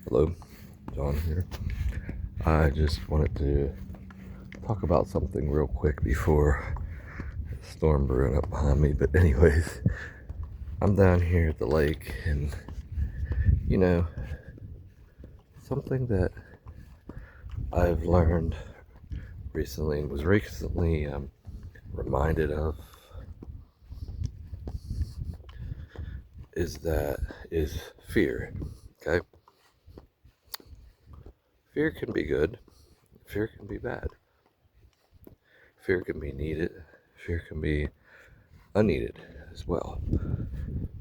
Hello, John here. I just wanted to talk about something real quick before the storm brewing up behind me. But anyways, I'm down here at the lake, and you know, something that I've learned recently and was recently reminded of is fear. Okay, fear can be good. Fear can be bad. Fear can be needed. Fear can be unneeded as well.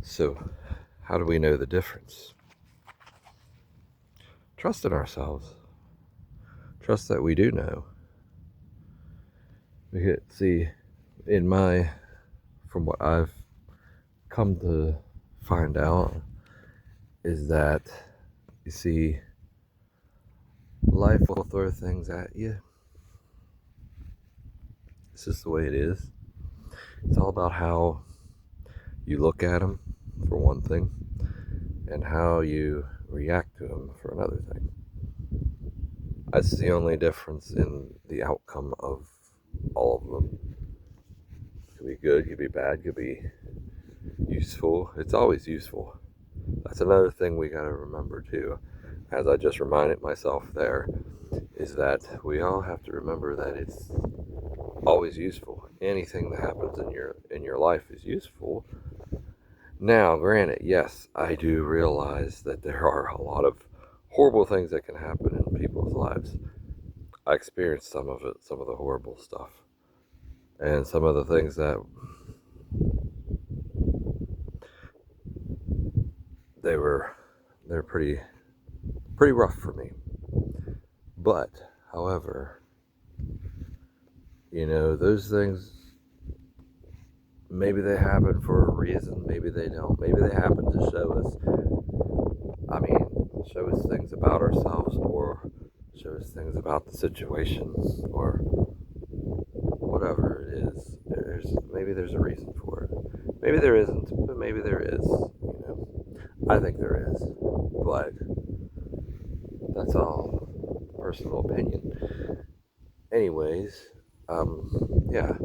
So, how do we know the difference? Trust in ourselves. Trust that we do know. See, from what I've come to find out, is that, you see, life will throw things at you. It's just the way it is. It's all about how you look at them, for one thing, and how you react to them, for another thing. That's the only difference in the outcome of all of them. It could be good, could be bad, could be useful. It's always useful. That's another thing we gotta remember too, as I just reminded myself there, is that we all have to remember that it's always useful. Anything that happens in your life is useful. Now, granted, yes, I do realize that there are a lot of horrible things that can happen in people's lives. I experienced some of it, some of the horrible stuff, and some of the things that they're pretty rough for me. But, however, those things, maybe they happen for a reason, maybe they don't. Maybe they happen to show us things about ourselves, or show us things about the situations, or whatever it is. Maybe there's a reason for it. Maybe there isn't, but maybe there is. I think there is, but that's all personal opinion. Anyways, yeah.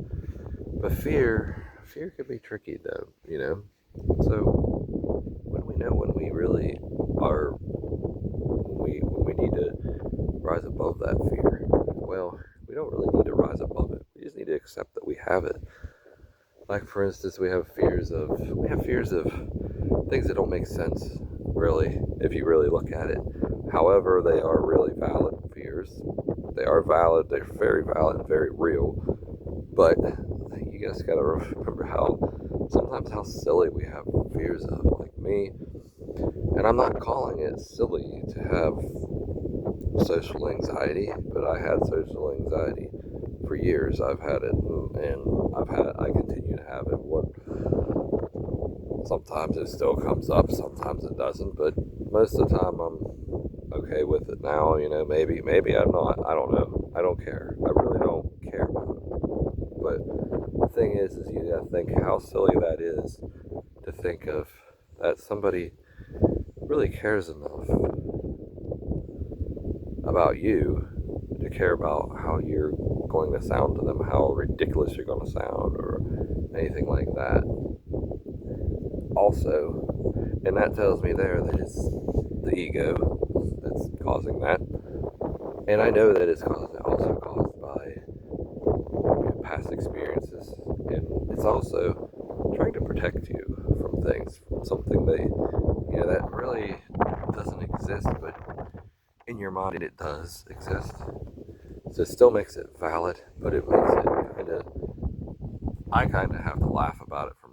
But fear can be tricky though. So when we know when we really are, when we need to rise above that fear, well, we don't really need to rise above it. We just need to accept that we have it. Like, for instance, we have fears of things that don't make sense, really, if you really look at it. However, they are really valid fears. They are valid. They're very valid and very real. But you just gotta remember how silly we have fears of, like me. And I'm not calling it silly to have social anxiety, but I had social anxiety for years. I've had it, and I continue to have it. Sometimes it still comes up, sometimes it doesn't, but most of the time I'm okay with it now. Maybe I'm not. I don't know. I don't care. I really don't care about it. But the thing is you gotta think how silly that is, to think of that somebody really cares enough about you to care about how you're going to sound to them, how ridiculous you're going to sound, or anything like that. Also, and that tells me there that it's the ego that's causing that. And I know that it's also caused by past experiences, and it's also trying to protect you from things, from something that really doesn't exist, but in your mind it does exist. So it still makes it valid, but it makes it I kind of have to laugh about it for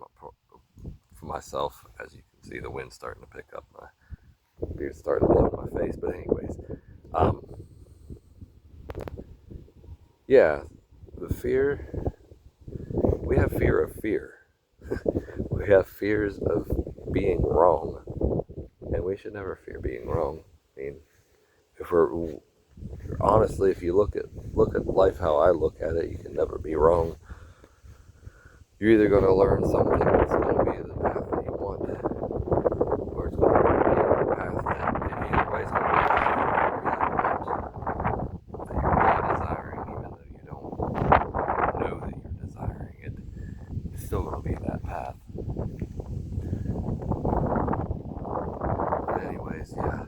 myself. As you can see, the wind's starting to pick up, my beard's starting to blow in my face. But anyways, um, yeah, the fear, we have fear of fear. We have fears of being wrong, and we should never fear being wrong. I mean, if we're honestly, if you look at life how I look at it, you can never be wrong. You're either going to learn something that's going to be the path that you want, or it's going to be a path that either way is going to be anyways, yeah.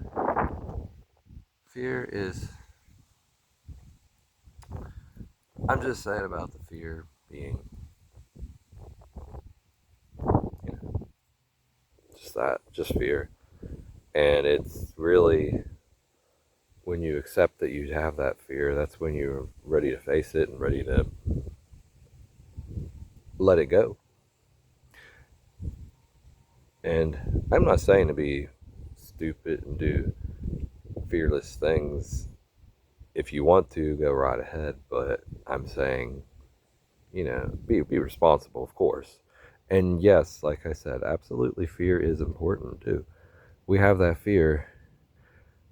Fear is. I'm just saying about the fear being, just that, just fear. And it's really when you accept that you have that fear, that's when you're ready to face it and ready to let it go. And I'm not saying to be stupid and do fearless things. If you want to, go right ahead. But I'm saying, be responsible, of course. And yes, like I said, absolutely, fear is important too. We have that fear.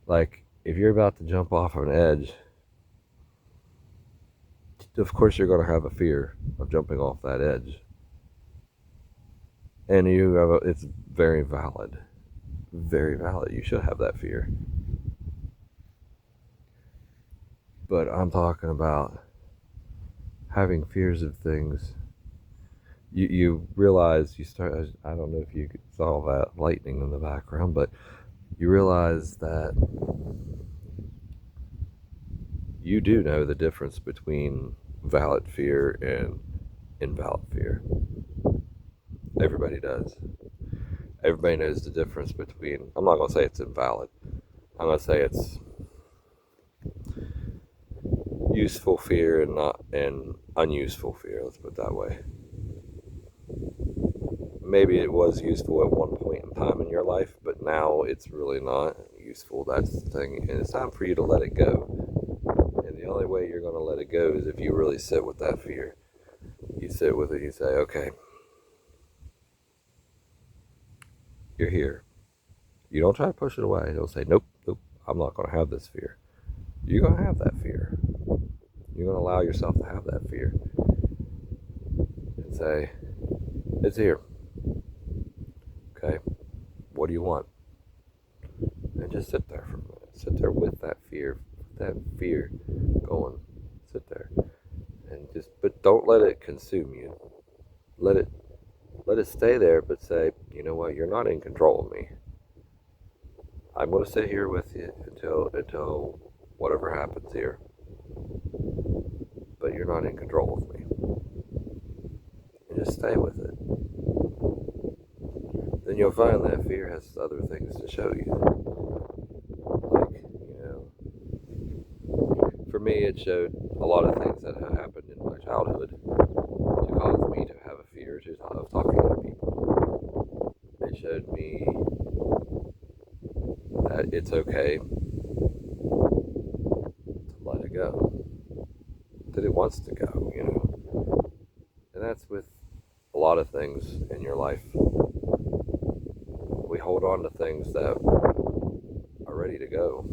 Like, if you're about to jump off an edge, of course you're going to have a fear of jumping off that edge. And it's very valid. Very valid. You should have that fear. But I'm talking about having fears of things. You realize, you start, I don't know if you saw that lightning in the background, but you realize that you do know the difference between valid fear and invalid fear. Everybody does. Everybody knows the difference between, I'm not going to say it's invalid, I'm going to say it's useful fear and unuseful fear, let's put it that way. Maybe it was useful at one point in time in your life, but now it's really not useful. That's the thing. And it's time for you to let it go. And the only way you're going to let it go is if you really sit with that fear. You sit with it, you say, okay, you're here. You don't try to push it away. Don't say, nope, I'm not going to have this fear. You're going to have that fear. You're going to allow yourself to have that fear. And say, it's here. Okay, what do you want? And just sit there for a minute. Sit there with that fear going. Sit there. And but don't let it consume you. Let it stay there, but say, you know what, you're not in control of me. I'm going to sit here with you until whatever happens here. But you're not in control of me. And just stay with it. Then you'll find that fear has other things to show you. Like, for me, it showed a lot of things that had happened in my childhood to cause me to have a fear of talking to people. It showed me that it's okay to let it go, that it wants to go, And that's with a lot of things in your life. We hold on to things that are ready to go,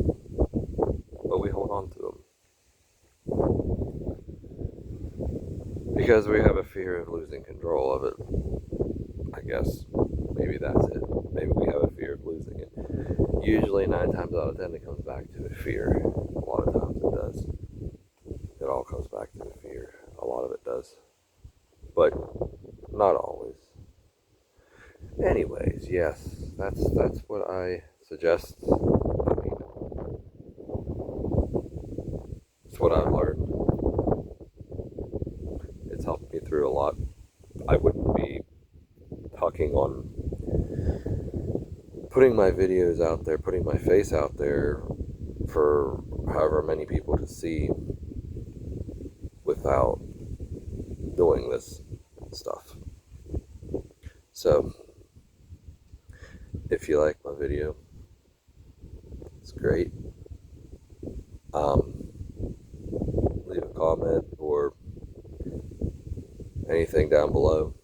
but we hold on to them because we have a fear of losing control of it. I guess maybe that's it. Maybe we have a fear of losing it. Usually 9 times out of 10 it comes back to a fear. A lot of times it does. It all comes back to a fear. A lot of it does. But not always. Anyways, yes, that's what I suggest. I mean, it's what I've learned. It's helped me through a lot. I wouldn't be talking on putting my videos out there, putting my face out there for however many people to see without doing this stuff. So, if you like my video, it's great. Leave a comment or anything down below.